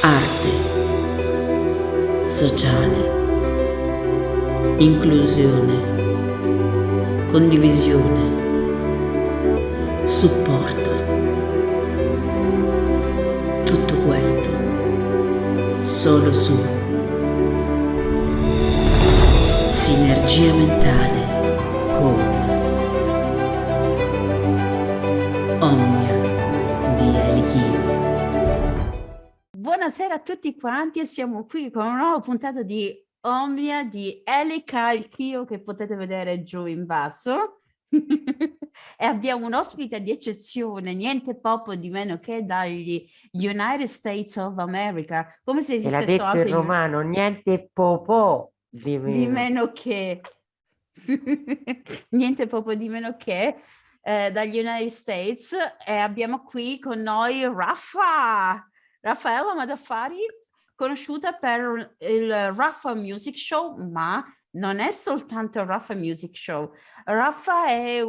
arte, sociale, inclusione, condivisione, supporto. Tutto questo solo su sinergia mentale con Omnia di Elichio. Buonasera a tutti quanti e siamo qui con una nuova puntata di Omnia di Elichio che potete vedere giù in basso. E abbiamo un ospite di eccezione, niente poco di meno che dagli United States of America, come se Se l'ha esistesse detto in anche romano, niente popò di di meno. meno che niente proprio di meno che dagli United States, e abbiamo qui con noi Raffaela Maddaffari, conosciuta per il Raffa Music Show, ma non è soltanto il Raffa Music Show. Raffa è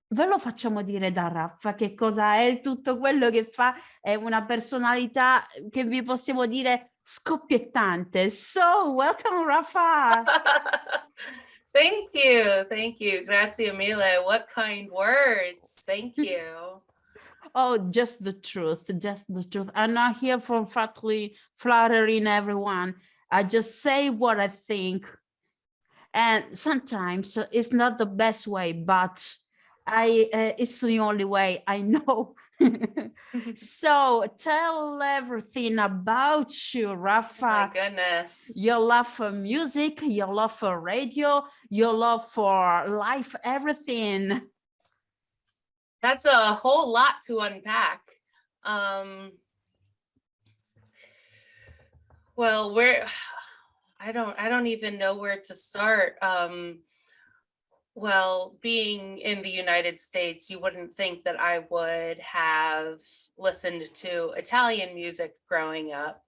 ve lo facciamo dire da Raffa che cosa è tutto quello che fa, è una personalità che vi possiamo dire scoppiettante. So, welcome Raffa! Thank you. Grazie mille. What kind words. Thank you. Oh, just the truth. I'm not here for flattering everyone. I just say what I think. And sometimes it's not the best way, but it's the only way I know. So tell everything about you, Raffa. My goodness. Your love for music, your love for radio, your love for life, everything. That's a whole lot to unpack. Well, I don't even know where to start. Well, being in the United States, you wouldn't think that I would have listened to Italian music growing up,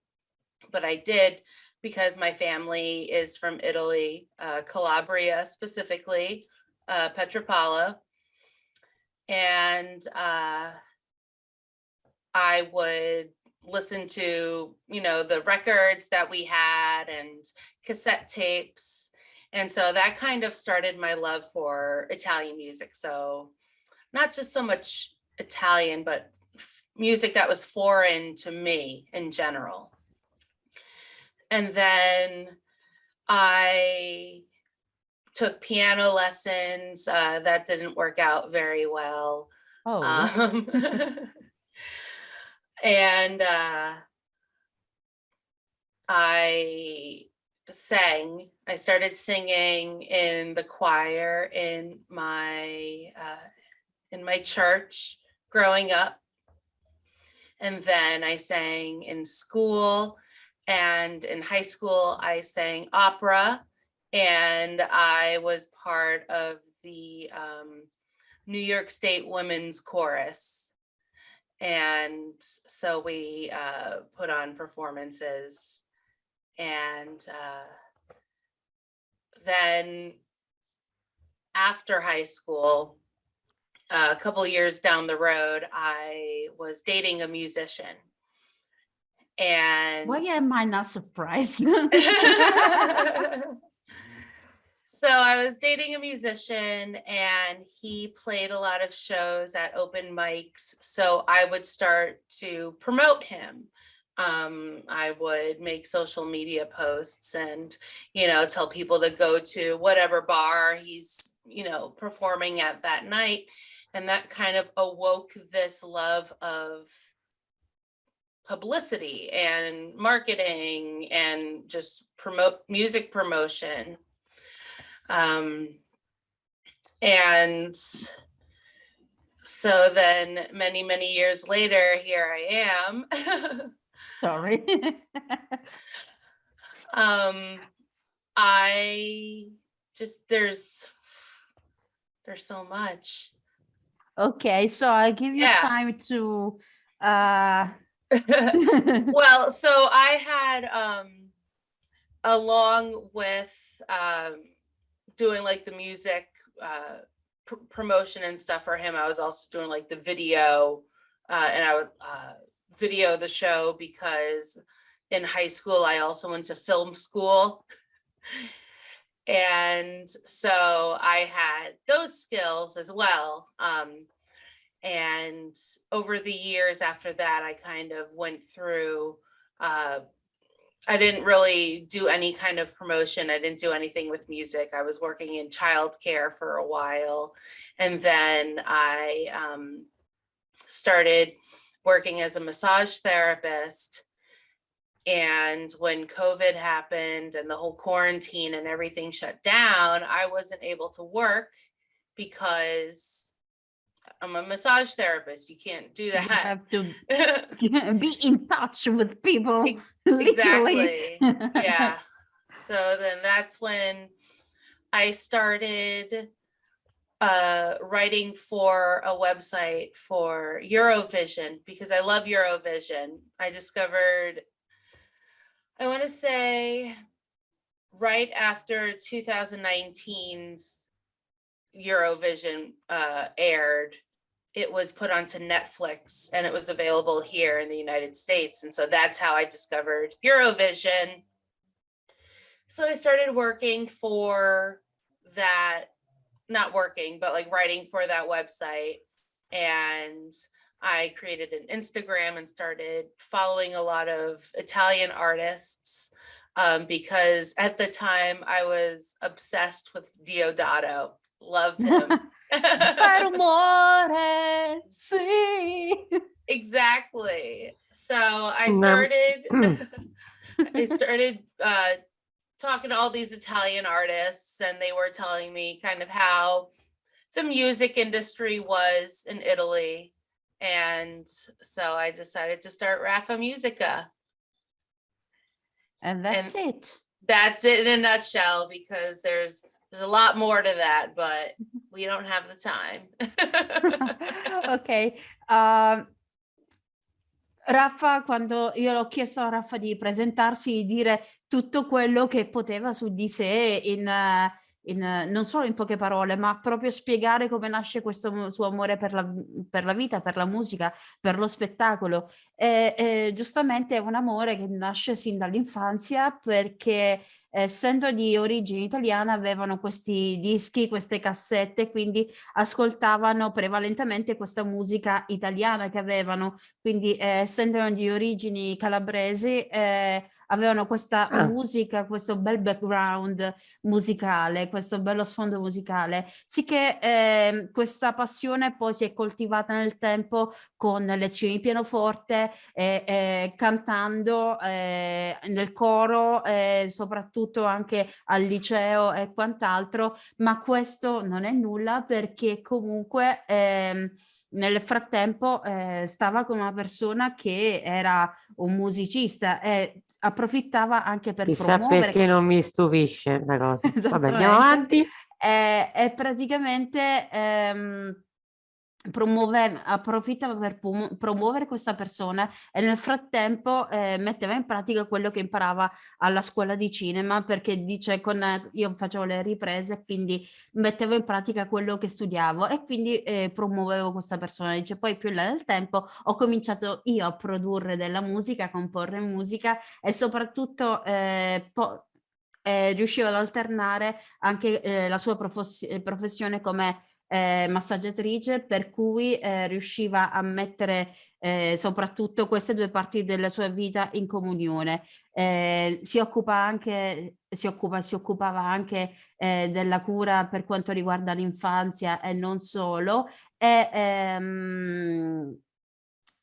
but I did because my family is from Italy, Calabria specifically, Petropalo. And I would listen to, the records that we had and cassette tapes. And so that kind of started my love for Italian music. So not just so much Italian, but music that was foreign to me in general. And then I took piano lessons. That didn't work out very well. Oh. And I sang. I started singing in the choir in my church growing up. And then I sang in school, and in high school I sang opera, and I was part of the New York State Women's Chorus. And so we put on performances. And then after high school, a couple years down the road, I was dating a musician. And why am I not surprised? So I was dating a musician, and he played a lot of shows at open mics. So I would start to promote him. I would make social media posts and, tell people to go to whatever bar he's, performing at that night. And that kind of awoke this love of publicity and marketing and just music promotion. And so then many years later, here I am. Sorry. I just, there's so much. Okay, so I give you time to well, so I had along with doing like the music promotion and stuff for him, I was also doing like the video, and I would video the show because in high school, I also went to film school. And so I had those skills as well. And over the years after that, I kind of went through, I didn't really do any kind of promotion. I didn't do anything with music. I was working in childcare for a while. And then I started working as a massage therapist. And when COVID happened and the whole quarantine and everything shut down, I wasn't able to work because I'm a massage therapist. You can't do You that. have to be in touch with people. Literally. Exactly. Yeah. So then that's when I started writing for a website for Eurovision because I love Eurovision. I discovered, I want to say right after 2019's Eurovision aired, it was put onto Netflix and it was available here in the United States. And so that's how I discovered Eurovision. So I started working for that, not working, but like writing for that website. And I created an Instagram and started following a lot of Italian artists because at the time I was obsessed with Diodato. Loved him. Per amore, sì. Exactly. So I Mm. started talking to all these Italian artists, and they were telling me kind of how the music industry was in Italy. And so I decided to start Raffa Musica. And that's it. That's it in a nutshell, because there's a lot more to that, but we don't have the time. Ok. Raffa, quando io l'ho chiesto a Raffa di presentarsi, di dire tutto quello che poteva su di sé non solo in poche parole, ma proprio spiegare come nasce questo suo amore per la vita, per la musica, per lo spettacolo. Giustamente è un amore che nasce sin dall'infanzia, perché essendo di origine italiana avevano questi dischi, queste cassette, quindi ascoltavano prevalentemente questa musica italiana che avevano, quindi essendo di origini calabresi avevano questa musica, questo bel background musicale, questo bello sfondo musicale, sì che questa passione poi si è coltivata nel tempo con lezioni di pianoforte, cantando nel coro, soprattutto anche al liceo e quant'altro, ma questo non è nulla, perché comunque nel frattempo stava con una persona che era un musicista e approfittava anche per Chissà promuovere. perché non mi stupisce la cosa. Vabbè, Esattamente. andiamo avanti. E praticamente approfittava per promuovere questa persona, e nel frattempo metteva in pratica quello che imparava alla scuola di cinema, perché dice io facevo le riprese, quindi mettevo in pratica quello che studiavo, e quindi promuovevo questa persona. Dice, poi più in là nel tempo ho cominciato io a produrre della musica, a comporre musica, e soprattutto riuscivo ad alternare anche la sua professione come massaggiatrice, per cui riusciva a mettere soprattutto queste due parti della sua vita in comunione. Si occupava anche della cura per quanto riguarda l'infanzia e non solo, e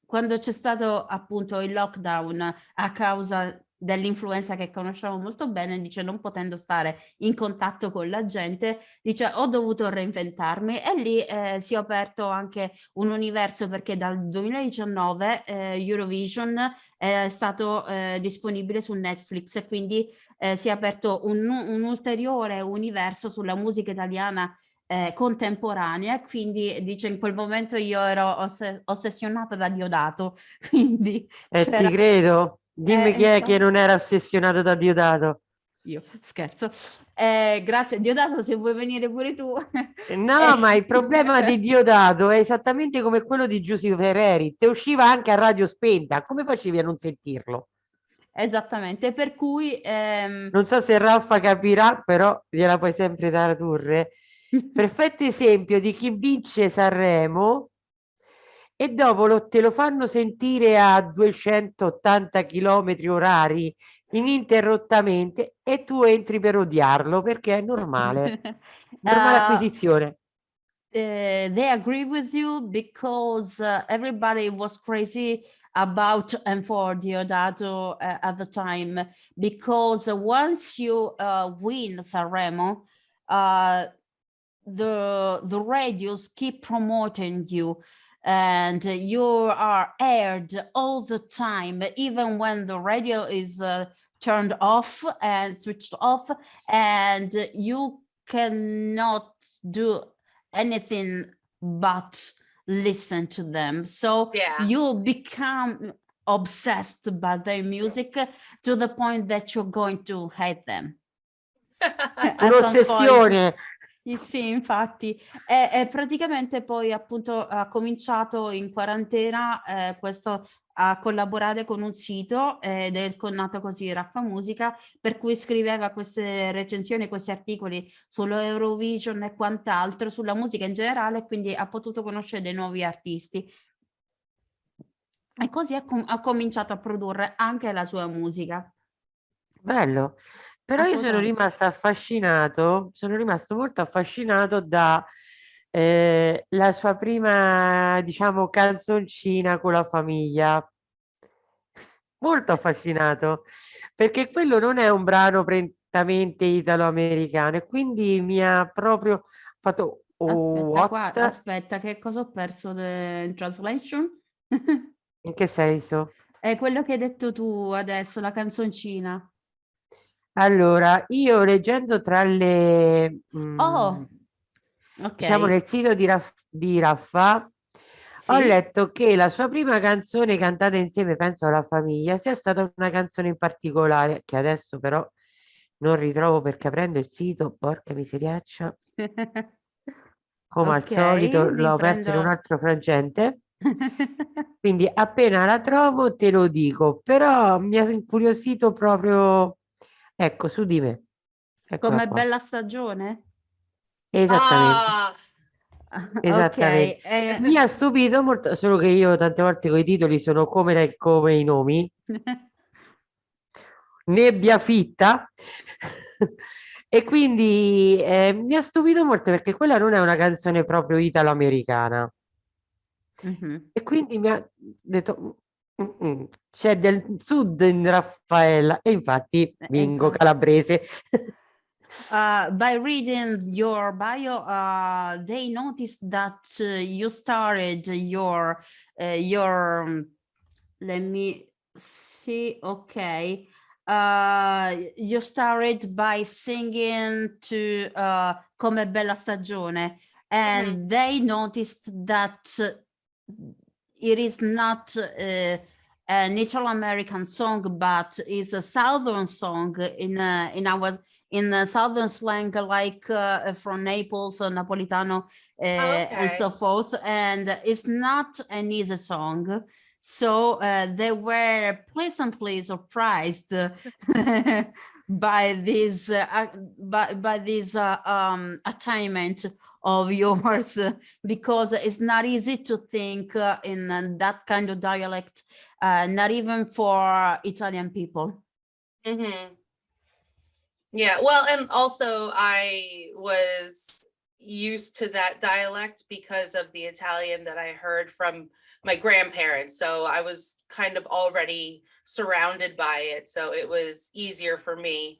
quando c'è stato appunto il lockdown a causa dell'influenza che conosciamo molto bene, dice, non potendo stare in contatto con la gente, dice, ho dovuto reinventarmi, e lì si è aperto anche un universo, perché dal 2019 Eurovision è stato disponibile su Netflix, e quindi si è aperto un ulteriore universo sulla musica italiana contemporanea. Quindi dice, in quel momento io ero ossessionata da Diodato, quindi Ti credo. Dimmi chi è che non era ossessionato da Diodato. Io scherzo. Grazie Diodato, se vuoi venire pure tu. No, ma il problema di Diodato è esattamente come quello di Giuseppe Ferreri, te usciva anche a radio spenta, come facevi a non sentirlo? Esattamente, per cui Non so se Raffa capirà, però gliela puoi sempre tradurre. Perfetto esempio di chi vince Sanremo e dopo te lo fanno sentire a 280 km orari ininterrottamente e tu entri per odiarlo perché è normale, normale uh, acquisizione. they agree with you because everybody was crazy about and for Diodato at the time, because once you win Sanremo, the radios keep promoting you, and you are aired all the time, even when the radio is turned off and switched off, and you cannot do anything but listen to them. So Yeah. you become obsessed by their music to the point that you're going to hate them. At some point. Un'ossessione. Sì, infatti, e praticamente poi appunto ha cominciato in quarantena questo a collaborare con un sito ed è nato così Raffa Musica, per cui scriveva queste recensioni, questi articoli sull'Eurovision e quant'altro, sulla musica in generale, quindi ha potuto conoscere dei nuovi artisti. E così ha cominciato a produrre anche la sua musica. Bello. Però io sono rimasto molto affascinato da la sua prima, diciamo, canzoncina con la famiglia. Molto affascinato, perché quello non è un brano prettamente italo-americano e quindi mi ha proprio fatto what? Aspetta, che cosa ho perso in translation? In che senso? È quello che hai detto tu adesso, la canzoncina. Allora, io leggendo tra le Oh, ok. diciamo nel sito di Raffa, ho Sì? letto che la sua prima canzone cantata insieme, penso alla famiglia, sia stata una canzone in particolare, che adesso però non ritrovo perché aprendo il sito, porca miseriaccia, come al Ok, solito l'ho aperto in un altro frangente. Quindi appena la trovo te lo dico, però mi ha incuriosito proprio, ecco, su di me. Eccola Come qua. bella stagione? Esattamente, Ah, Ok, esattamente. Mi ha stupito molto, solo che io tante volte con i titoli sono come i nomi. Nebbia fitta. E quindi mi ha stupito molto perché quella non è una canzone proprio italo-americana. Mhm. E quindi mi ha detto, c'è del sud in Raffaella e infatti bingo Infatti. calabrese. By reading your bio, they noticed that you started your let me see, okay. You started by singing to Come Bella Stagione, and they noticed that it is not an Italo-American song, but is a Southern song in Southern slang, like from Naples or Napolitano and so forth. And it's not an easy song. So they were pleasantly surprised by this attainment of yours, because it's not easy to think in that kind of dialect, not even for Italian people. mm-hmm. Yeah, well, and also I was used to that dialect because of the Italian that I heard from my grandparents. So I was kind of already surrounded by it. So it was easier for me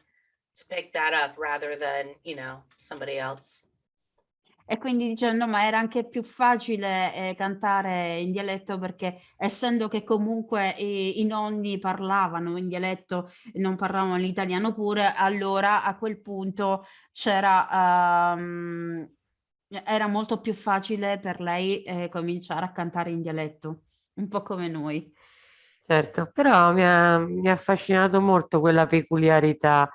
to pick that up rather than, somebody else. E quindi dicendo, ma era anche più facile cantare in dialetto, perché essendo che comunque i nonni parlavano in dialetto, non parlavano l'italiano pure, allora a quel punto era molto più facile per lei cominciare a cantare in dialetto, un po' come noi. Certo, però mi ha affascinato molto quella peculiarità,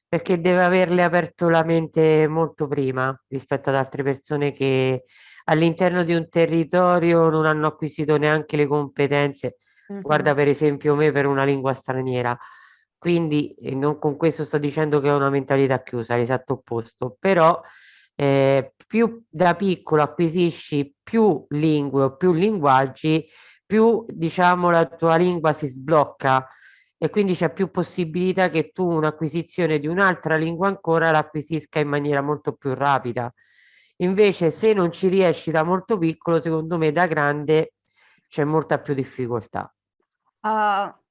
perché deve averle aperto la mente molto prima rispetto ad altre persone che all'interno di un territorio non hanno acquisito neanche le competenze. Guarda per esempio me per una lingua straniera. Quindi non con questo sto dicendo che ho una mentalità chiusa, l'esatto opposto, però più da piccolo acquisisci più lingue o più linguaggi, più diciamo la tua lingua si sblocca e quindi c'è più possibilità che tu un'acquisizione di un'altra lingua ancora l'acquisisca in maniera molto più rapida. Invece se non ci riesci da molto piccolo, secondo me da grande c'è molta più difficoltà.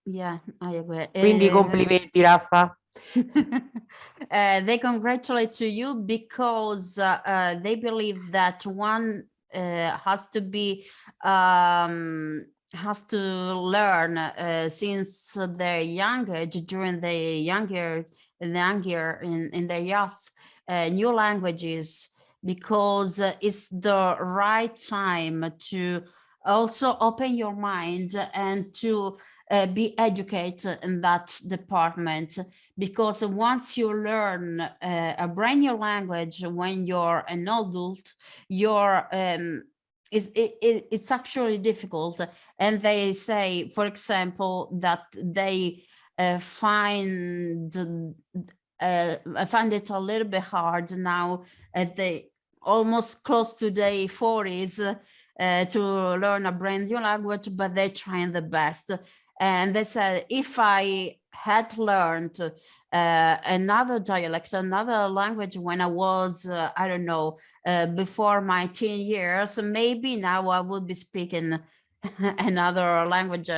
Yeah, I agree. Quindi complimenti Raffa. They congratulate to you because they believe that one has to be has to learn since their young age, during the younger in their youth, new languages, because it's the right time to also open your mind and to be educated in that department, because once you learn a brand new language when you're an adult, it's actually difficult. And they say, for example, that they find it a little bit hard now at the almost close to their 40s to learn a brand new language, but they're trying the best. And they said, if I had learned another dialect, another language when I was, I don't know, before my teen years, maybe now I would be speaking another language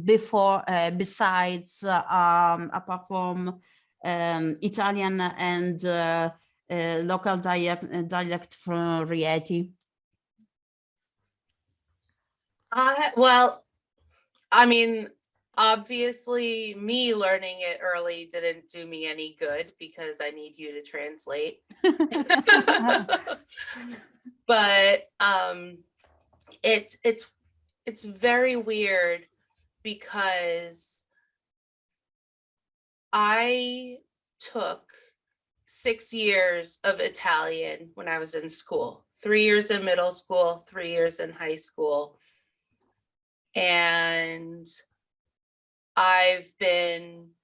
before, besides, apart from Italian and local dialect from Rieti. Well, I mean, obviously me learning it early didn't do me any good because I need you to translate. But it's very weird because I took 6 years of Italian when I was in school, 3 years in middle school, 3 years in high school. And I've been,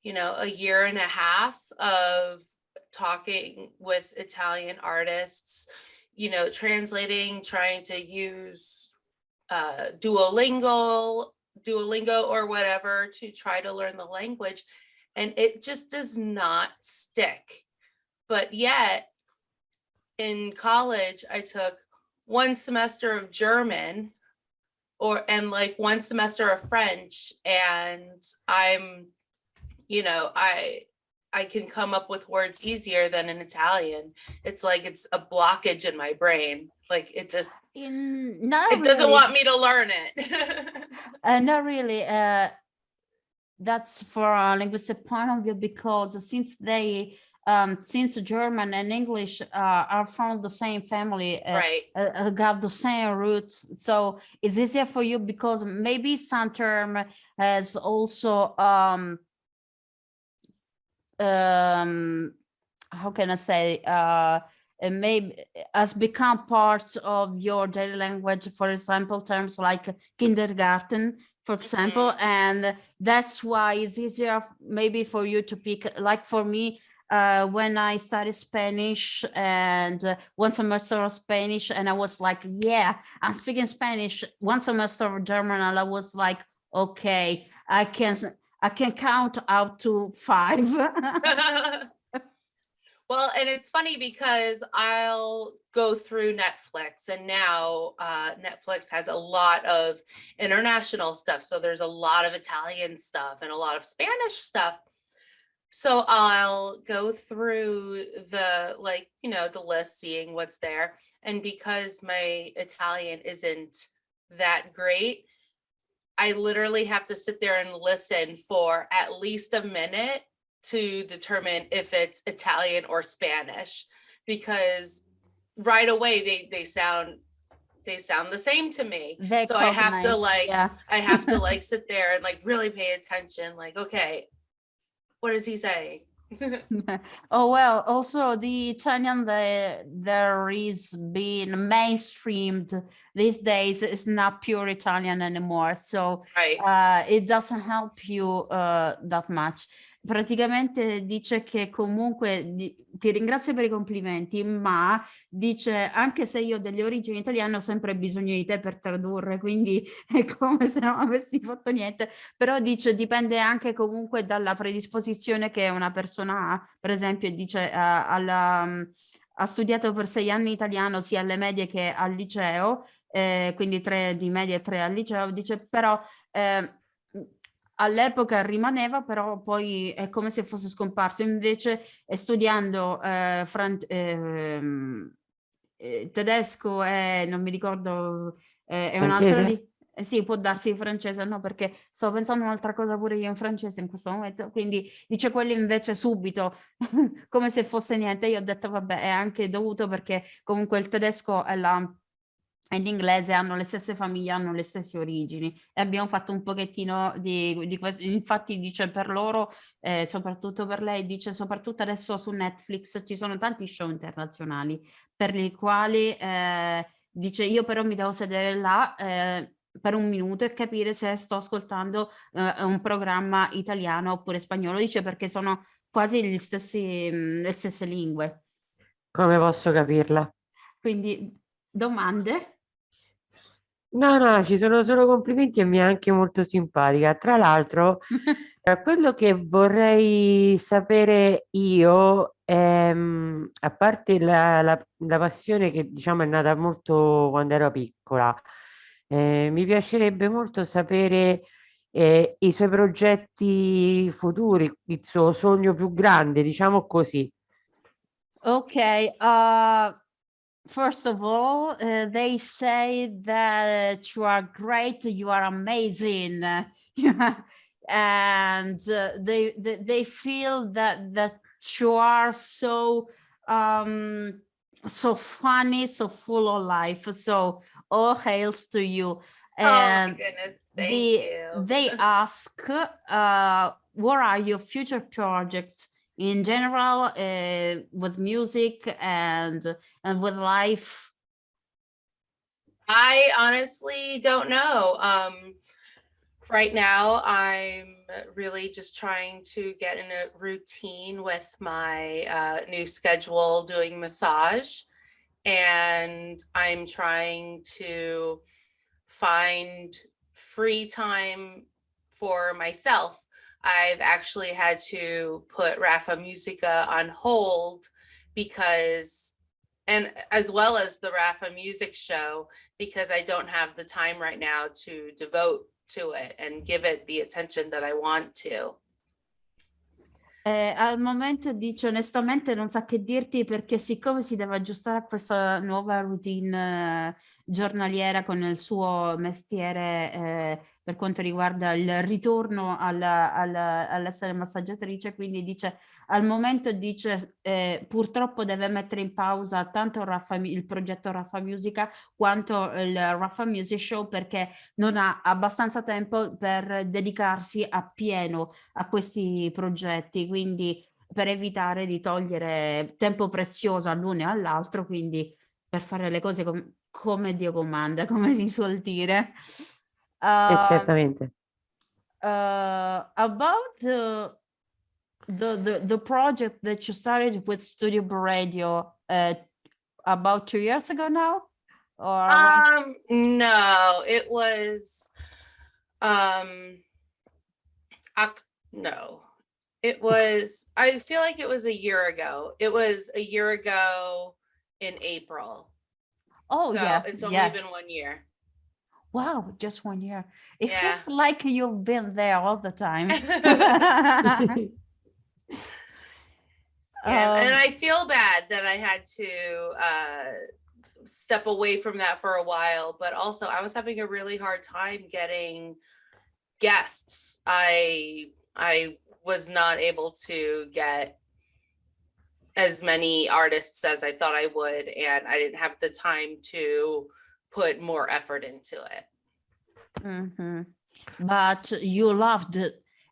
a year and a half of talking with Italian artists, translating, trying to use Duolingo or whatever to try to learn the language. And it just does not stick. But yet in college, I took 1 semester of German and like 1 semester of French, and I'm, I can come up with words easier than in Italian. It's like it's a blockage in my brain. Like it just doesn't want me to learn it. Not really. That's for a linguistic point of view, because since German and English are from the same family, right, got the same roots, so it's easier for you because maybe some term has also how can I say, maybe has become part of your daily language. For example, terms like kindergarten, for example, and that's why it's easier maybe for you to pick. Like for me, when I studied Spanish and 1 semester of Spanish, and I was like, yeah, I'm speaking Spanish. 1 semester of German, and I was like, okay, I can count up to 5. Well, and it's funny because I'll go through Netflix, and now Netflix has a lot of international stuff. So there's a lot of Italian stuff and a lot of Spanish stuff. So I'll go through the list, seeing what's there. And because my Italian isn't that great, I literally have to sit there and listen for at least a minute to determine if it's Italian or Spanish, because right away they sound the same to me. So I have to sit there and like really pay attention, like, okay, what is he saying? Oh, well, also the Italian there is being mainstreamed these days. It's not pure Italian anymore, so Right. it doesn't help you that much. Praticamente dice che comunque ti ringrazio per i complimenti, ma dice anche se io ho delle origini italiane ho sempre bisogno di te per tradurre, quindi è come se non avessi fatto niente. Però dice dipende anche comunque dalla predisposizione che una persona ha. Per esempio dice ha studiato per 6 anni italiano sia alle medie che al liceo, quindi 3 di media e 3 al liceo, dice però all'epoca rimaneva, però poi è come se fosse scomparso. Invece studiando tedesco e non mi ricordo, è un'altra Francese? sì, può darsi francese, no, perché stavo pensando a un'altra cosa pure io in francese in questo momento, quindi dice quello invece subito, come se fosse niente. Io ho detto vabbè, è anche dovuto perché comunque il tedesco e l'inglese hanno le stesse famiglie, hanno le stesse origini e abbiamo fatto un pochettino di questo. Infatti dice per loro, soprattutto per lei, dice soprattutto adesso su Netflix ci sono tanti show internazionali per i quali dice io però mi devo sedere là per un minuto e capire se sto ascoltando un programma italiano oppure spagnolo, dice perché sono quasi le stesse lingue. Come posso capirla? Quindi domande? No, no, ci sono solo complimenti e mi è anche molto simpatica. Tra l'altro, quello che vorrei sapere io, a parte la passione che diciamo è nata molto quando ero piccola, mi piacerebbe molto sapere i suoi progetti futuri, il suo sogno più grande, diciamo così. Okay, first of all, they say that you are great, you are amazing, and they feel that you are so so funny, so full of life. So all hails to you. Oh my And goodness, thank you. they ask, what are your future projects? In general, with music and with life. I honestly don't know. Right now, I'm really just trying to get in a routine with my new schedule doing massage. And I'm trying to find free time for myself. I've actually had to put Raffa Musica on hold because, and as well as the Raffa Music Show, because I don't have the time right now to devote to it and give it the attention that I want to. Al momento dice onestamente non sa che dirti perché siccome si deve aggiustare a questa nuova routine giornaliera con il suo mestiere per quanto riguarda il ritorno all'essere massaggiatrice, quindi dice al momento dice purtroppo deve mettere in pausa tanto il progetto Raffa Musica quanto il Raffa Music Show perché non ha abbastanza tempo per dedicarsi appieno a questi progetti, quindi per evitare di togliere tempo prezioso all'uno e all'altro, quindi per fare le cose come Dio comanda, come si suol dire. Certamente. About the project that you started with Studio Radio about 2 years ago now? Or No, it was no. It was, I feel like it was a year ago. It was a year ago in April. Oh, so yeah. It's only yeah. been 1 year. Wow, just 1 year. It Yeah. feels like you've been there all the time. And I feel bad that I had to step away from that for a while, but also I was having a really hard time getting guests. I was not able to get as many artists as I thought I would, and I didn't have the time to put more effort into it. Mm-hmm. But you loved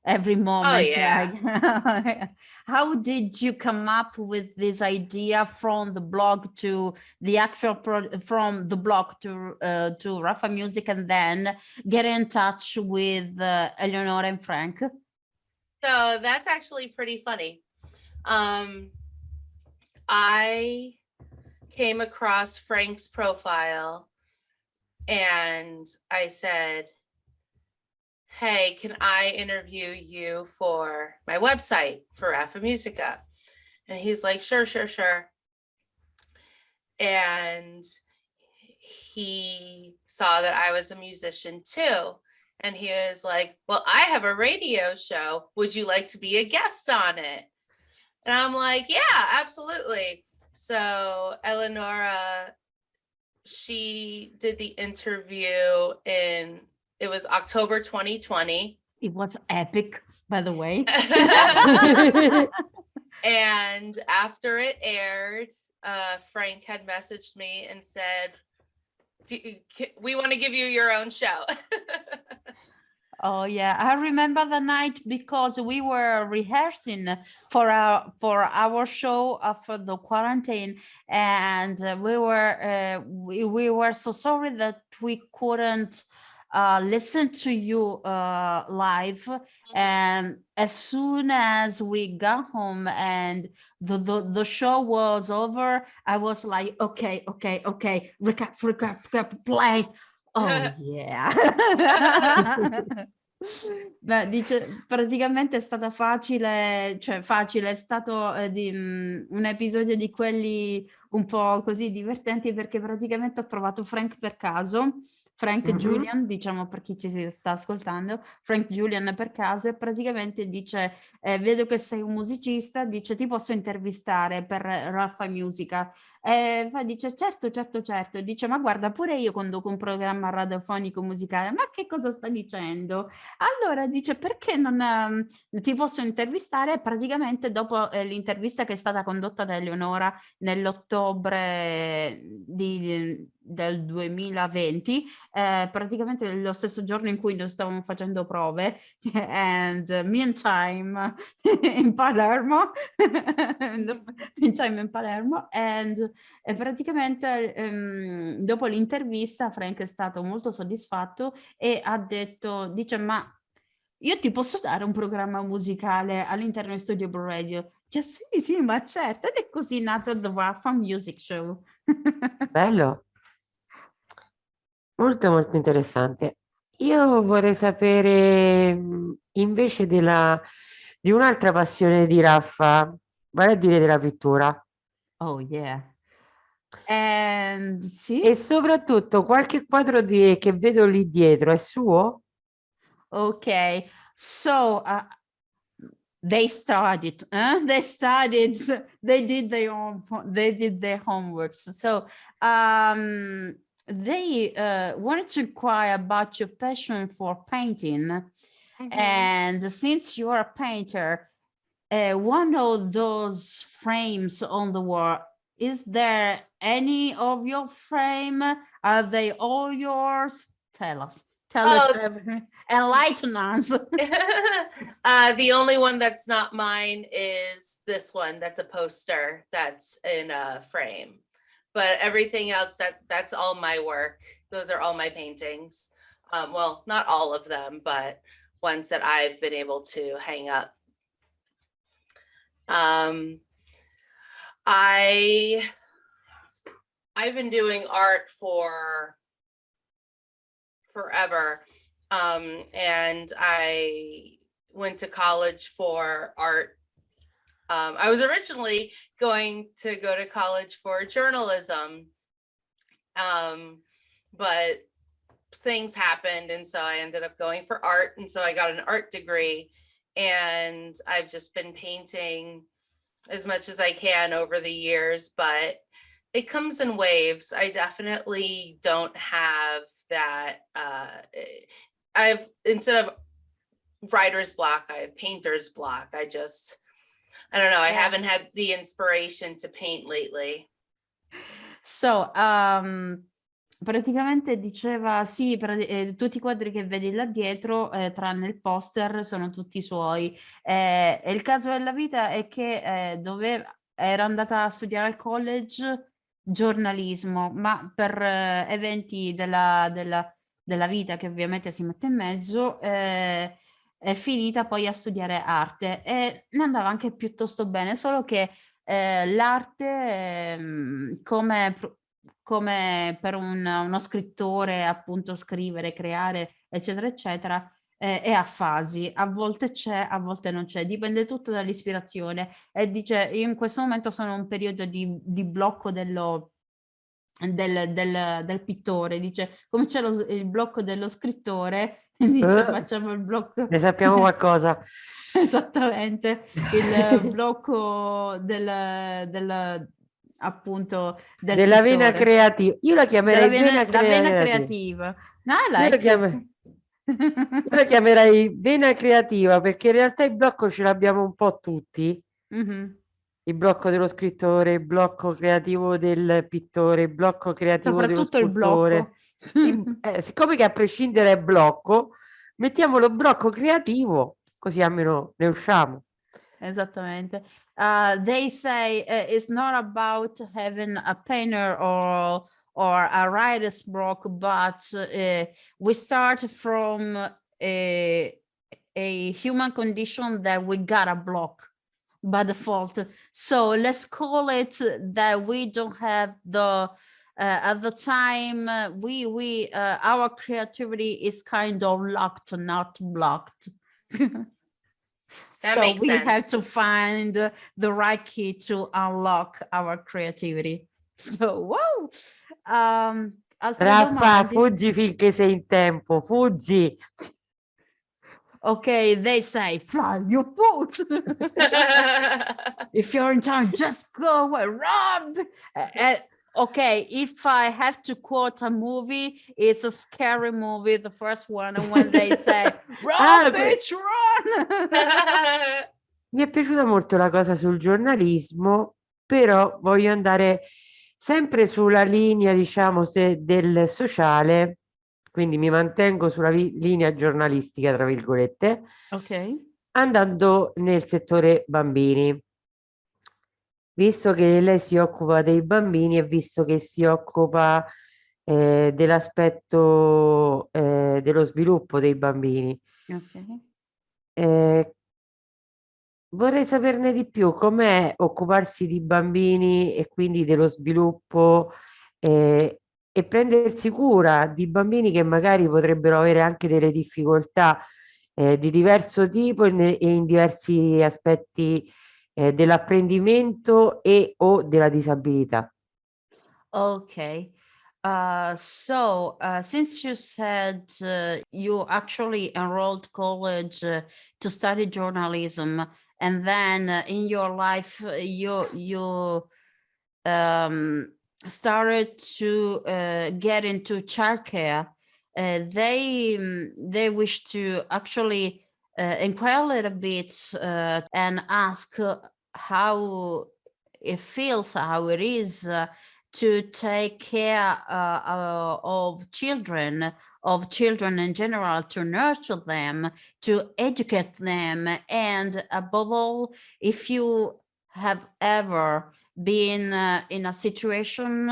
every moment. Oh, yeah. How did you come up with this idea from the blog to the actual from the blog to Raffa Music, and then get in touch with Eleonora and Frank? So that's actually pretty funny. I came across Frank's profile and I said, hey, can I interview you for my website for Raffa Musica? And he's like, sure. And he saw that I was a musician too. And he was like, well, I have a radio show. Would you like to be a guest on it? And I'm like, yeah, absolutely. So Eleonora, she did the interview it was October 2020. It was epic, by the way. And after it aired, Frank had messaged me and said, we want to give you your own show. Oh yeah, I remember the night because we were rehearsing for our show after the quarantine, and we were so sorry that we couldn't listen to you live. And as soon as we got home and the show was over, I was like, okay, recap, play. Oh yeah. Beh, dice praticamente è stata facile, cioè facile, è stato un episodio di quelli un po' così divertenti, perché praticamente ho trovato Frank per caso, Frank Julian, diciamo per chi ci sta ascoltando, Frank Julian per caso, e praticamente dice, vedo che sei un musicista, dice ti posso intervistare per Raffa Musica. Dice certo, dice ma guarda pure io conduco un programma radiofonico musicale. Ma che cosa sta dicendo? Allora dice perché non ti posso intervistare? Praticamente dopo l'intervista che è stata condotta da Eleonora nell'ottobre del 2020, praticamente lo stesso giorno in cui noi stavamo facendo prove, and meantime in Palermo, and praticamente dopo l'intervista Frank è stato molto soddisfatto e ha detto, dice ma io ti posso dare un programma musicale all'interno di Studio Blue Radio? Cioè, sì, ma certo, ed è così nato The Raffa Music Show. Bello, molto interessante. Io vorrei sapere invece di un'altra passione di Raffa, vale a dire della pittura. Oh yeah. Sì. E soprattutto qualche quadro che vedo lì dietro è suo? Okay, so they did their homeworks. So they wanted to inquire about your passion for painting. And since you're a painter, one of those frames on the wall, is there any of your frame? Are they all yours? Tell us. Enlighten us. The only one that's not mine is this one. That's a poster that's in a frame. But everything else, that's all my work. Those are all my paintings. Well, not all of them, but ones that I've been able to hang up. I've been doing art for forever. And I went to college for art. I was originally going to go to college for journalism, but things happened, and so I ended up going for art, and so I got an art degree, and I've just been painting as much as I can over the years, but it comes in waves. I definitely don't have that. Instead of writer's block, I have painter's block. I don't know. I haven't had the inspiration to paint lately. So praticamente diceva sì, tutti i quadri che vedi là dietro, tranne il poster, sono tutti suoi. E il caso della vita è che era andata a studiare al college giornalismo, ma per eventi della vita che ovviamente si mette in mezzo, è finita poi a studiare arte e ne andava anche piuttosto bene, solo che l'arte, come per uno scrittore, appunto, scrivere, creare, eccetera, eccetera, è a fasi, a volte c'è, a volte non c'è, dipende tutto dall'ispirazione. E dice, io in questo momento sono in un periodo di blocco del pittore, dice, come c'è il blocco dello scrittore, dice, facciamo il blocco. Ne sappiamo qualcosa. Esattamente, il blocco appunto del Della vena pittore, creativa. Io la chiamerei vena la vena creativa. creativa. No, I Io la like chiamerei... it. Io la chiamerei vena creativa perché in realtà il blocco ce l'abbiamo un po' tutti. Mhm. Il blocco dello scrittore, il blocco creativo del pittore, il blocco creativo dello Soprattutto il scultore. blocco. Siccome che a prescindere è blocco, mettiamo lo blocco creativo, così almeno ne usciamo. Esattamente. They say it's not about having a painter or a writer's block, but we start from a human condition that we got a block by default. So let's call it that we don't have the at the time we our creativity is kind of locked, not blocked. That So makes we have to sense. find the right key to unlock our creativity. So, wow. Altre Raffa, domande? fuggi finché sei in tempo, fuggi. Okay, they say, fly your boat. If you're in town, just go and run. Okay, if I have to quote a movie, it's a scary movie, the first one. And when they say, run, bitch, run. Mi è piaciuta molto la cosa sul giornalismo, però voglio andare sempre sulla linea, diciamo, del sociale, quindi mi mantengo sulla linea giornalistica, tra virgolette, Ok. andando nel settore bambini. Visto che lei si occupa dei bambini e visto che si occupa dell'aspetto dello sviluppo dei bambini, Ok. eh, vorrei saperne di più, com'è occuparsi di bambini e quindi dello sviluppo e prendersi cura di bambini che magari potrebbero avere anche delle difficoltà di diverso tipo e in diversi aspetti dell'apprendimento e o della disabilità. Okay. Since you said you actually enrolled college to study journalism, and then in your life you started to get into childcare, they wish to actually inquire a little bit and ask how it feels, how it is to take care of children in general, to nurture them, to educate them, and above all, if you have ever been in a situation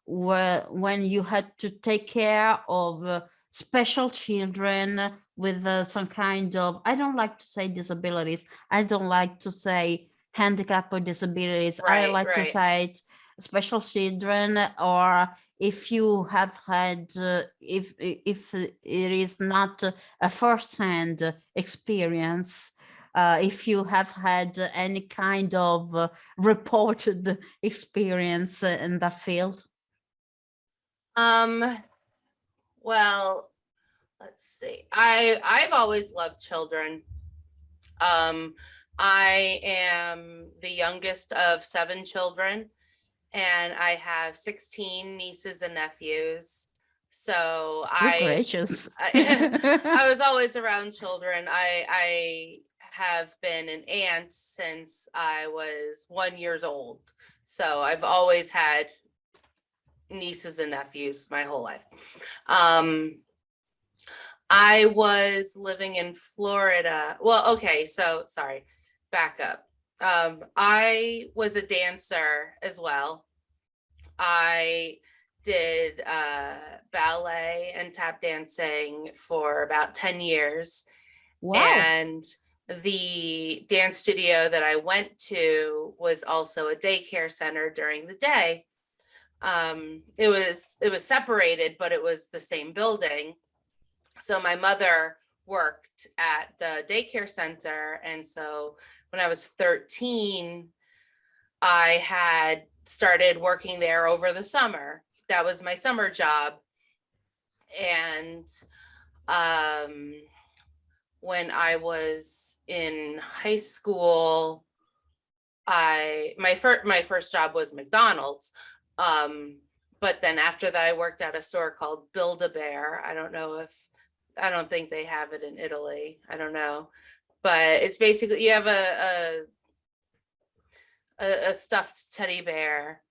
when you had to take care of special children with some kind of, I don't like to say disabilities, I don't like to say handicap or disabilities, I Right, like to right. say it, special children, or if you have had if it is not a first-hand experience, if you have had any kind of reported experience in that field. Well, let's see. I've always loved children. I am the youngest of 7 children, and I have 16 nieces and nephews. So Gracious. I was always around children. I have been an aunt since I was 1 year old. So I've always had nieces and nephews my whole life. I was living in Florida. Well, okay, so sorry, back up. I was a dancer as well. I did ballet and tap dancing for about 10 years. Wow. And the dance studio that I went to was also a daycare center during the day. It was separated, but it was the same building. So my mother worked at the daycare center. And so when I was 13, I had started working there over the summer. That was my summer job. And when I was in high school, my first job was McDonald's. But then after that, I worked at a store called Build-A-Bear. I don't think they have it in Italy. I don't know, but it's basically, you have a stuffed teddy bear.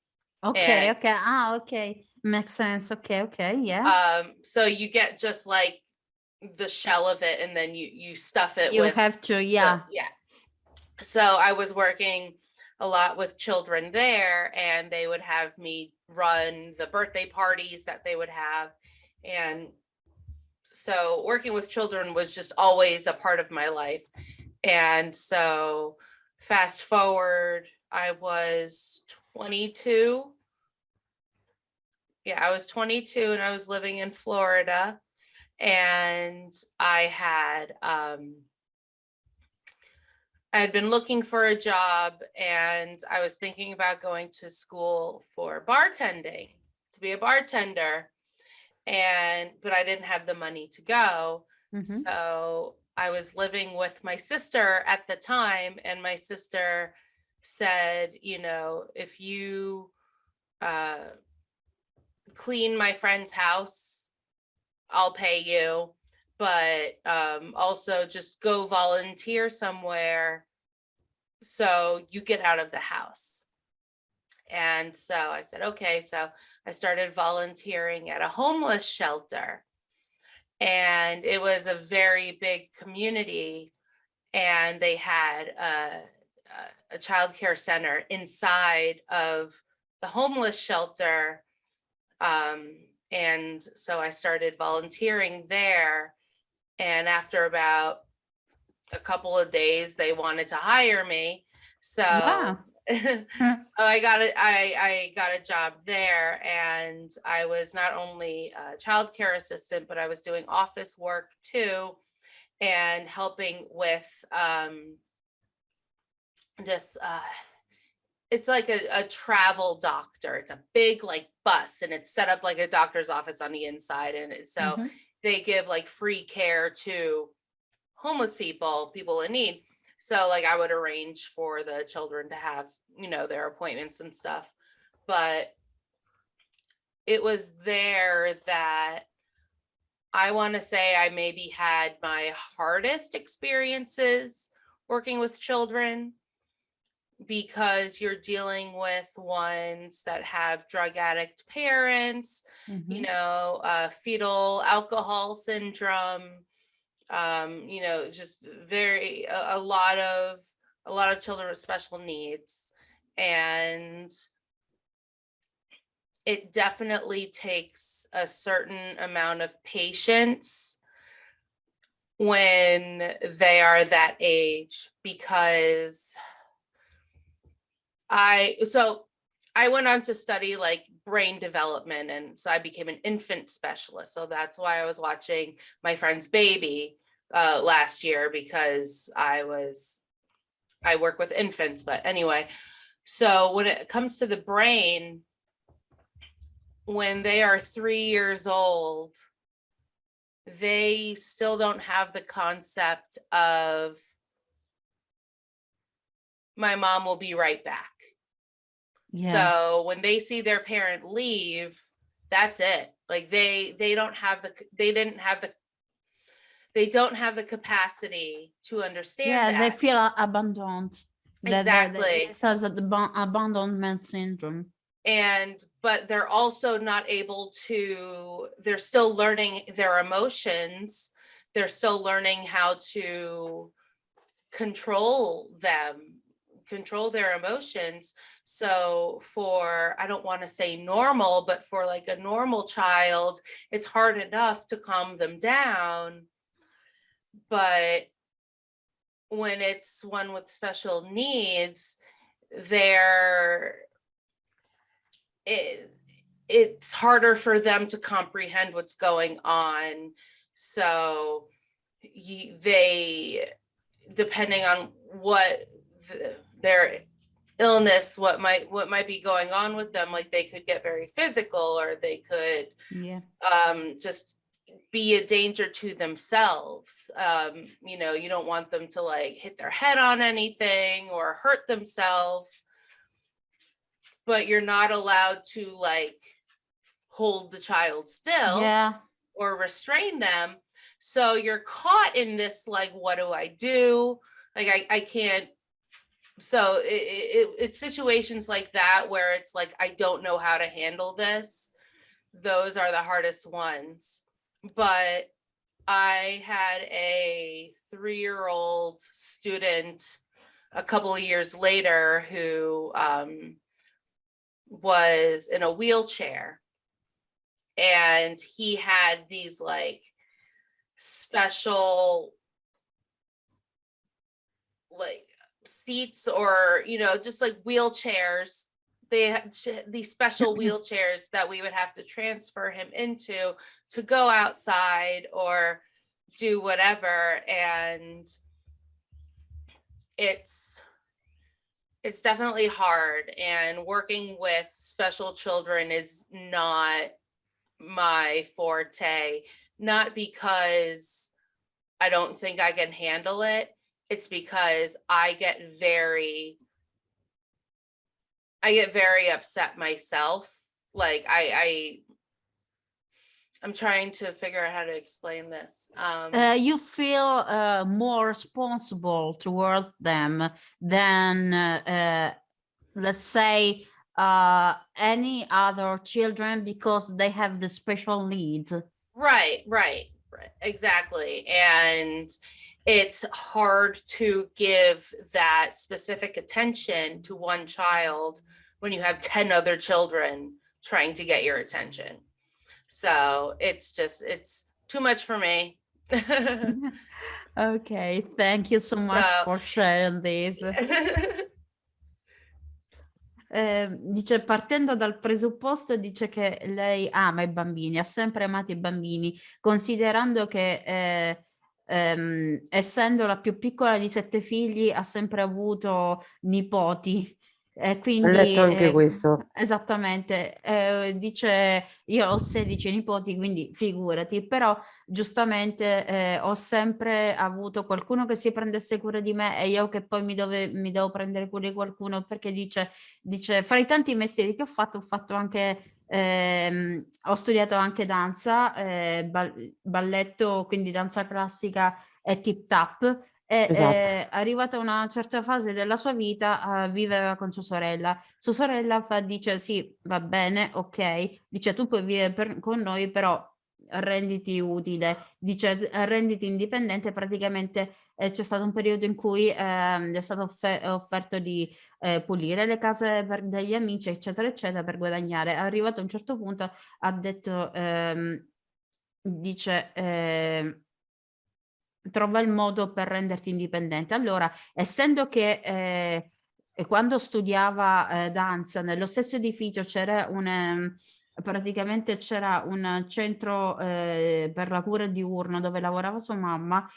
Okay. And, Okay. Okay. Makes sense. Okay. Yeah. So you get just like the shell of it, and then you stuff it You with have to, yeah. yeah. So I was working a lot with children there, and they would have me run the birthday parties that they would have. And so working with children was just always a part of my life. And so fast forward, I was 22. Yeah, I was 22 and I was living in Florida, and I had been looking for a job, and I was thinking about going to school for bartending, to be a bartender. But I didn't have the money to go. Mhm. So I was living with my sister at the time, and my sister said, if you clean my friend's house, I'll pay you, but also just go volunteer somewhere so you get out of the house. And so I said, okay. So I started volunteering at a homeless shelter, and it was a very big community, and they had a childcare center inside of the homeless shelter. And so I started volunteering there, and after about a couple of days, they wanted to hire me. So Wow. so I got a job there, and I was not only a childcare assistant, but I was doing office work too, and helping with it's like a travel doctor. It's a big like bus, and it's set up like a doctor's office on the inside. And so they give like free care to homeless people in need. So like I would arrange for the children to have, their appointments and stuff. But it was there that I want to say I maybe had my hardest experiences working with children, because you're dealing with ones that have drug addict parents, fetal alcohol syndrome, just a lot of children with special needs. And it definitely takes a certain amount of patience when they are that age, because I went on to study like brain development, and so I became an infant specialist. So that's why I was watching my friend's baby last year, because I work with infants. But anyway, so when it comes to the brain, when they are 3 years old, they still don't have the concept of my mom will be right back. Yeah. So when they see their parent leave, that's it. Like they don't have the capacity to understand that. They feel abandoned. Exactly. It says abandonment syndrome. but they're also not able to, they're still learning their emotions. They're still learning how to control their emotions. So for, I don't want to say normal, but for like a normal child, it's hard enough to calm them down. But when it's one with special needs, it's harder for them to comprehend what's going on. So they, depending on what their illness, what might be going on with them, like they could get very physical, or they could just be a danger to themselves. You know, you don't want them to like hit their head on anything or hurt themselves, but you're not allowed to like hold the child still or restrain them. So you're caught in this, like, what do I do? Like, I can't. So it's situations like that where it's like, I don't know how to handle this. Those are the hardest ones. But I had a 3-year-old student a couple of years later who was in a wheelchair, and he had these like special like seats, or, you know, just like wheelchairs. They had these special wheelchairs that we would have to transfer him into to go outside or do whatever. And it's definitely hard, and working with special children is not my forte, not because I don't think I can handle it. It's because I get very upset myself. Like I'm trying to figure out how to explain this. You feel more responsible towards them than, let's say, any other children, because they have the special needs. Right, exactly. And it's hard to give that specific attention to one child when you have 10 other children trying to get your attention. So it's too much for me. Okay, thank you so much for sharing this. Dice, partendo dal presupposto, dice che lei ama i bambini, ha sempre amato i bambini, considerando che essendo la più piccola di 7 figli ha sempre avuto nipoti. Quindi, ho letto anche questo. Esattamente, dice io ho 16 nipoti, quindi figurati, però giustamente ho sempre avuto qualcuno che si prendesse cura di me, e io che poi mi devo prendere cura di qualcuno, perché dice fra i tanti mestieri che ho fatto anche ho studiato anche danza, balletto, quindi danza classica e tip tap. E arrivata a una certa fase della sua vita viveva con sua sorella. Sua sorella dice sì, va bene, ok, dice tu puoi vivere con noi, però renditi utile, dice renditi indipendente. Praticamente c'è stato un periodo in cui è stato offerto di pulire le case degli amici, eccetera eccetera, per guadagnare. Arrivato a un certo punto ha detto dice trova il modo per renderti indipendente. Allora, essendo che quando studiava danza nello stesso edificio c'era praticamente c'era un centro per la cura diurno dove lavorava sua mamma,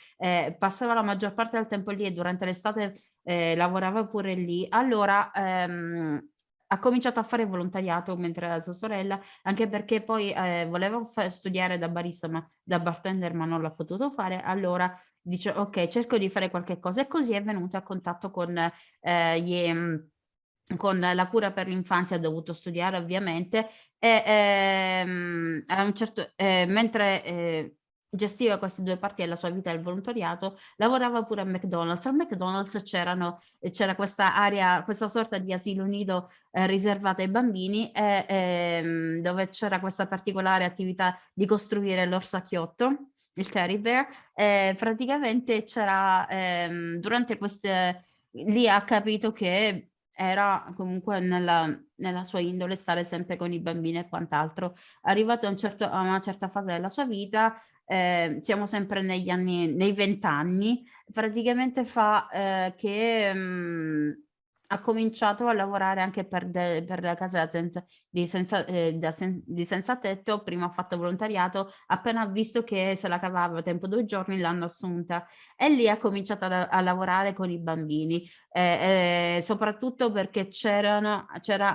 passava la maggior parte del tempo lì, e durante l'estate lavorava pure lì. Allora ha cominciato a fare volontariato mentre era sua sorella, anche perché poi voleva studiare da barista, ma da bartender, ma non l'ha potuto fare. Allora dice ok, cerco di fare qualche cosa, e così è venuta a contatto con la cura per l'infanzia. Ha dovuto studiare ovviamente, e a un certo mentre gestiva queste due parti della sua vita del volontariato, lavorava pure a McDonald's. Al McDonald's c'era questa area, questa sorta di asilo nido riservata ai bambini, dove c'era questa particolare attività di costruire l'orsacchiotto, il teddy bear. Praticamente c'era durante queste, lì ha capito che era comunque nella sua indole stare sempre con i bambini e quant'altro. Arrivato a una certa fase della sua vita, siamo sempre nei 20 anni, praticamente ha cominciato a lavorare anche per le case di senza tetto. Prima ha fatto volontariato, appena ha visto che se la cavava a tempo 2 giorni l'hanno assunta e lì ha cominciato a lavorare con i bambini, soprattutto perché c'era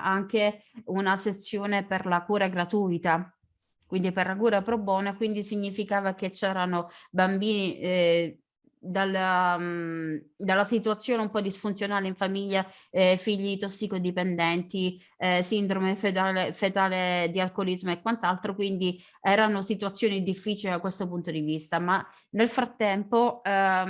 anche una sezione per la cura gratuita, quindi per la cura pro bono, quindi significava che c'erano bambini dalla situazione un po' disfunzionale in famiglia, figli tossicodipendenti, sindrome fetale di alcolismo e quant'altro, quindi erano situazioni difficili da questo punto di vista, ma nel frattempo ha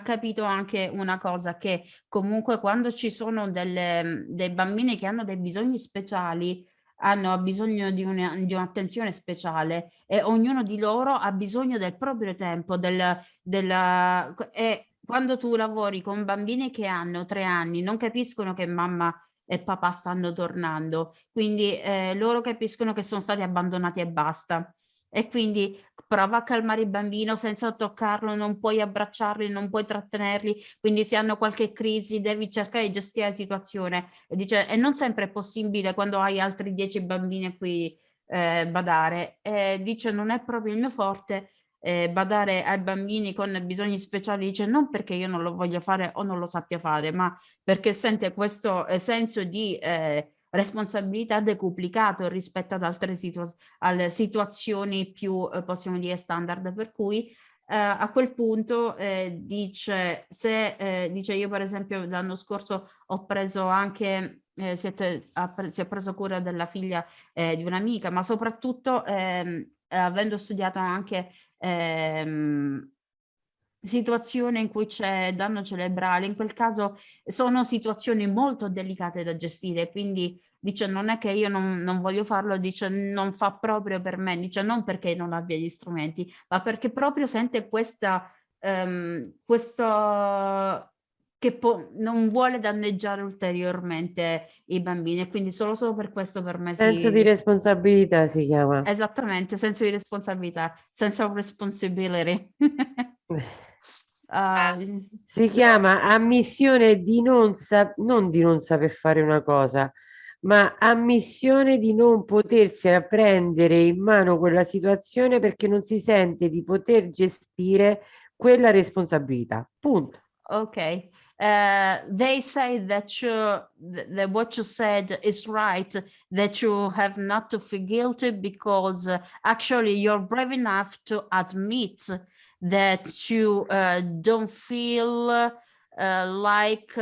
capito anche una cosa, che comunque quando ci sono dei bambini che hanno dei bisogni speciali, hanno bisogno di un'attenzione speciale e ognuno di loro ha bisogno del proprio tempo, e quando tu lavori con bambini che hanno 3 anni, non capiscono che mamma e papà stanno tornando, quindi loro capiscono che sono stati abbandonati e basta. E quindi prova a calmare il bambino senza toccarlo, non puoi abbracciarli, non puoi trattenerli, quindi se hanno qualche crisi devi cercare di gestire la situazione. E non sempre è possibile quando hai altri 10 bambini a cui badare. Dice non è proprio il mio forte badare ai bambini con bisogni speciali, dice non perché io non lo voglio fare o non lo sappia fare, ma perché sente questo senso di responsabilità decuplicato rispetto ad altre alle situazioni più, possiamo dire, standard, per cui a quel punto dice, dice io per esempio l'anno scorso ho preso anche, si è preso cura della figlia di un'amica, ma soprattutto avendo studiato anche situazione in cui c'è danno cerebrale, in quel caso sono situazioni molto delicate da gestire, quindi dice non è che io non voglio farlo, dice non fa proprio per me, dice non perché non abbia gli strumenti, ma perché proprio sente questo che non vuole danneggiare ulteriormente i bambini, e quindi solo per questo per me Senso di responsabilità si chiama. Esattamente, senso di responsabilità, sense of responsibility. Si chiama ammissione di non di non saper fare una cosa, ma ammissione di non potersi prendere in mano quella situazione perché non si sente di poter gestire quella responsabilità. Punto. Okay. They say that what you said is right, that you have not to feel guilty because actually you're brave enough to admit that you don't feel like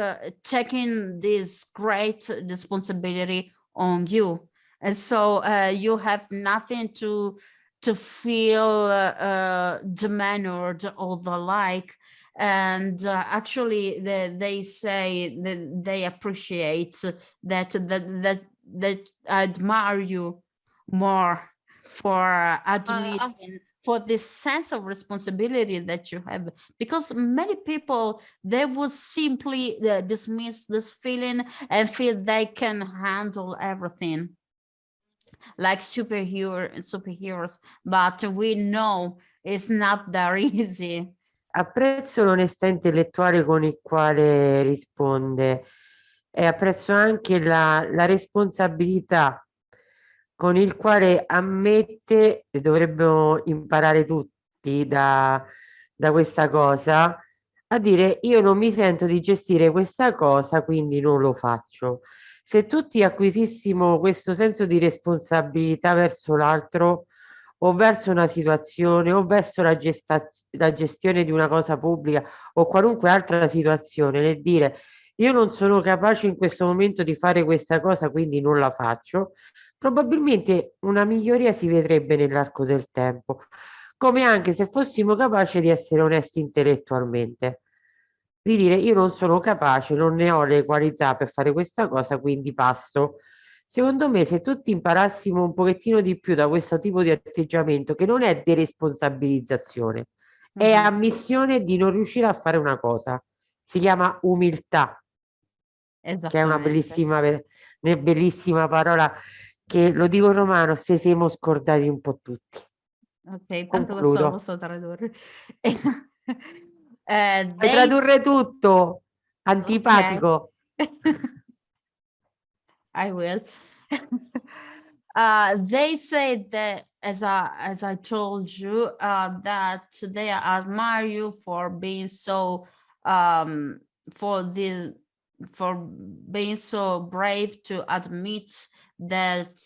taking this great responsibility on you. And so you have nothing to feel demeaned or the like. And actually they say that they appreciate that admire you more for admitting for this sense of responsibility that you have, because many people, they would simply dismiss this feeling and feel they can handle everything like superheroes, but we know it's not that easy. Apprezzo l'onestà intellettuale con il quale risponde e apprezzo anche la responsabilità con il quale ammette, e dovrebbero imparare tutti da questa cosa, a dire io non mi sento di gestire questa cosa, quindi non lo faccio. Se tutti acquisissimo questo senso di responsabilità verso l'altro, o verso una situazione, o verso la gestione di una cosa pubblica o qualunque altra situazione, nel dire io non sono capace in questo momento di fare questa cosa, quindi non la faccio, probabilmente una miglioria si vedrebbe nell'arco del tempo. come anche se fossimo capaci di essere onesti intellettualmente, di dire io non sono capace, non ne ho le qualità per fare questa cosa, quindi passo. Secondo me, se tutti imparassimo un pochettino di più da questo tipo di atteggiamento, che non è deresponsabilizzazione, è Mhm. ammissione di non riuscire a fare una cosa, si chiama umiltà, che è una Esattamente. bellissima parola, che lo dico in romano, se siamo scordati un po' tutti. Ok, tanto questo lo Concludo. posso tradurre. Puoi tradurre tutto, Okay. antipatico. I will. They say that, as I told you, that they admire you for being so um, for the for being so brave to admit that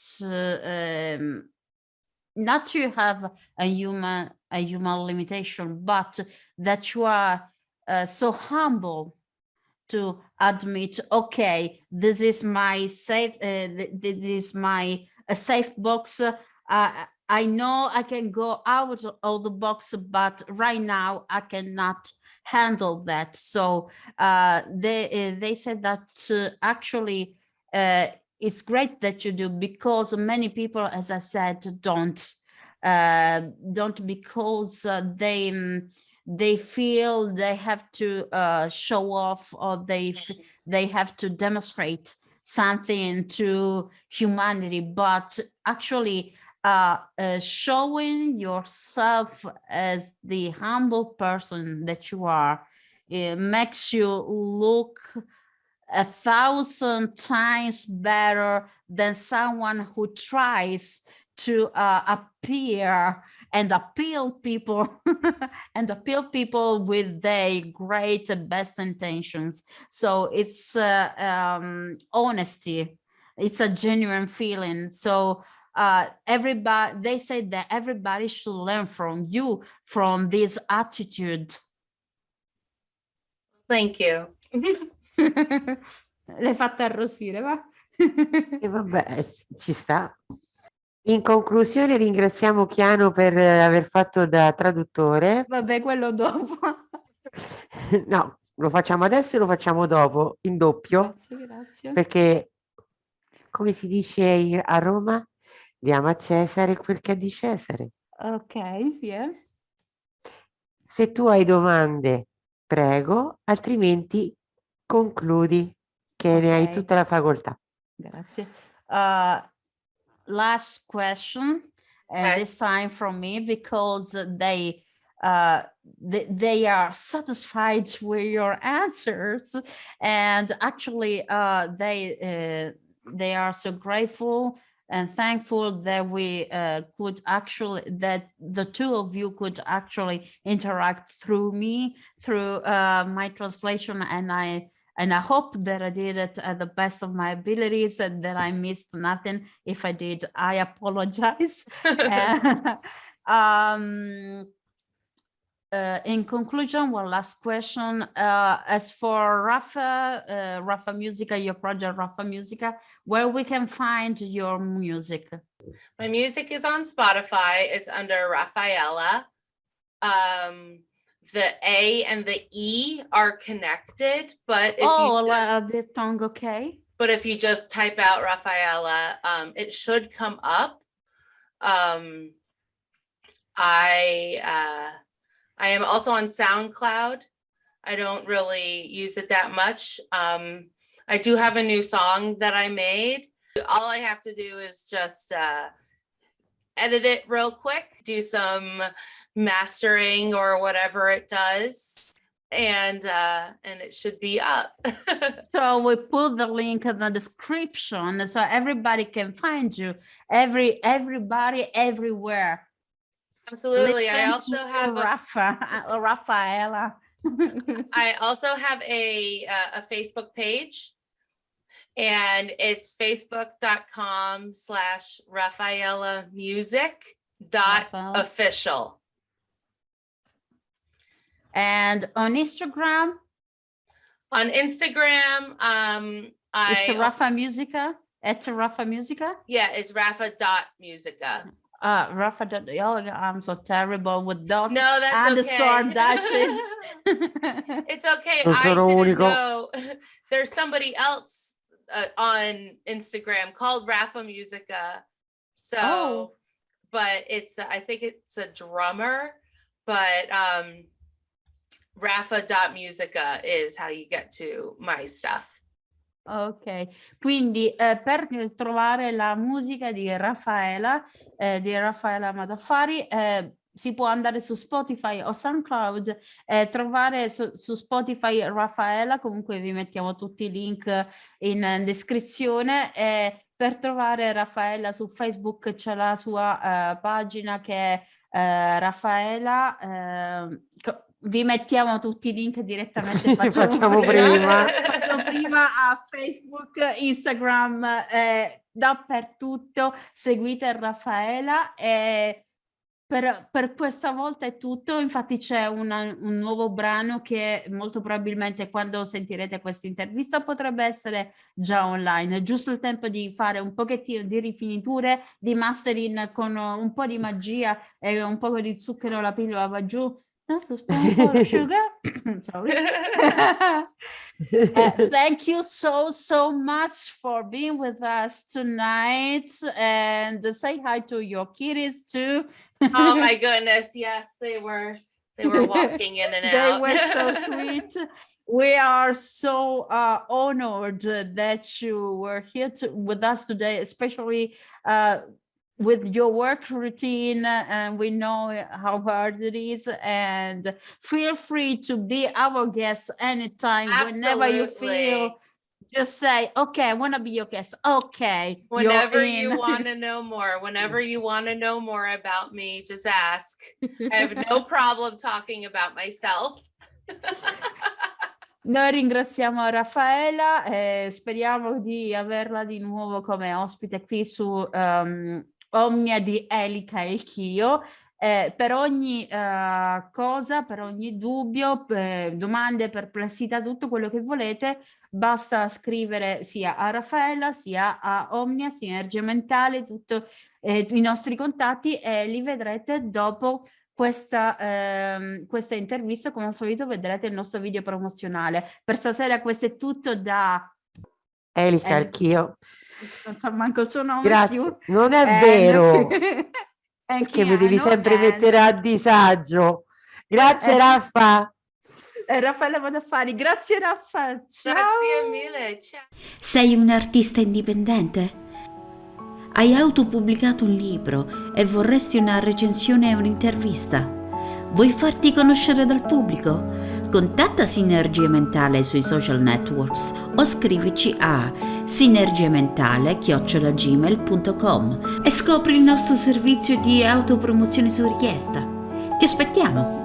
not you have a human limitation, but that you are so humble to admit, okay, this is my safe, this is my a safe box. I know I can go out of the box, but right now I cannot handle that. So they said that actually it's great that you do, because many people, as I said, don't because they feel they have to show off, or they have to demonstrate something to humanity, but actually showing yourself as the humble person that you are, it makes you look 1,000 times better than someone who tries to appear and appeal people and appeal people with their great best intentions. So it's honesty. It's a genuine feeling. So everybody, they say that everybody should learn from you, from this attitude. Thank you. L'hai fatta arrossire, va? E vabbè, ci sta. In conclusione, ringraziamo Chiano per aver fatto da traduttore. Vabbè, quello dopo. No, lo facciamo adesso e lo facciamo dopo, in doppio, Grazie. perché, come si dice a Roma, diamo a Cesare quel che è di Cesare. Ok, sì, Se tu hai domande, prego, altrimenti concludi, che ne hai Ok. tutta la facoltà. Grazie. Last question, and Okay. this time from me, because they are satisfied with your answers, and actually they are so grateful and thankful that we could actually, that the two of you could actually interact through me, through my translation, and I hope that I did it at the best of my abilities and that I missed nothing. If I did, I apologize. In conclusion, one last question. As for Raffa Musica, your project Raffa Musica, where we can find your music? My music is on Spotify. It's under Raffaela. The A and the E are connected, but if you just, the tongue, okay. but if you just type out Raffaela, it should come up. I am also on SoundCloud. I don't really use it that much. I do have a new song that I made. All I have to do is just edit it real quick, do some mastering or whatever it does, and it should be up. So we put the link in the description so everybody can find you. Everybody everywhere. Absolutely. Listen I also to have Raffaela. I also have a Facebook page, and it's facebook.com/RaffaelaMusic.official. And on Instagram? On Instagram, It's Raffa Musica, at Raffa Musica? Yeah, it's Raffa.musica. Raffa, I'm so terrible with dots. No, that's underscore okay. dashes. It's okay. Non I sono didn't unico. know. There's somebody else on Instagram called Raffa Musica. So, Oh. but it's I think it's a drummer, but Raffa.musica is how you get to my stuff. Ok, quindi per trovare la musica di Raffaela Maddaffari, si può andare su Spotify o SoundCloud, trovare su Spotify Raffaela, comunque vi mettiamo tutti i link in descrizione. Per trovare Raffaela su Facebook c'è la sua pagina che è Raffaela. Vi mettiamo tutti i link direttamente, facciamo prima a Facebook, Instagram, dappertutto. Seguite Raffaela. Per questa volta è tutto. Infatti c'è un nuovo brano che molto probabilmente quando sentirete questa intervista potrebbe essere già online. È giusto il tempo di fare un pochettino di rifiniture, di mastering con un po' di magia e un po' di zucchero, la pillola va giù. That's a spoonful of sugar. Sorry. Thank you so much for being with us tonight, and say hi to your kiddies too. Oh my goodness, yes, they were walking in and out. They were so sweet. We are so honored that you were here with us today, especially with your work routine, and we know how hard it is, and feel free to be our guest anytime. Whenever you feel, just say, okay, I want to be your guest. Okay. Whenever you want to know more, whenever you want to know more about me, just ask. I have no problem talking about myself. Noi ringraziamo Raffaela e speriamo di averla di nuovo come ospite qui su Omnia di Elica e il Chio. Per ogni cosa, per ogni dubbio, domande, perplessità, tutto quello che volete, basta scrivere sia a Raffaela, sia a Omnia, Sinergia Mentale, tutto i nostri contatti, e li vedrete dopo questa intervista. Come al solito vedrete il nostro video promozionale. Per stasera questo è tutto da Elica il Chio. Non so manco il suo nome. Grazie. Non è vero. Perché mi devi sempre mettere a disagio. Grazie Raffa. Raffaela Maddaffari, grazie Raffa. Ciao. Grazie mille. Ciao. Sei un artista indipendente? Hai autopubblicato un libro e vorresti una recensione e un'intervista? Vuoi farti conoscere dal pubblico? Contatta Sinergia Mentale sui social networks o scrivici a sinergiamentale@gmail.com e scopri il nostro servizio di autopromozione su richiesta. Ti aspettiamo!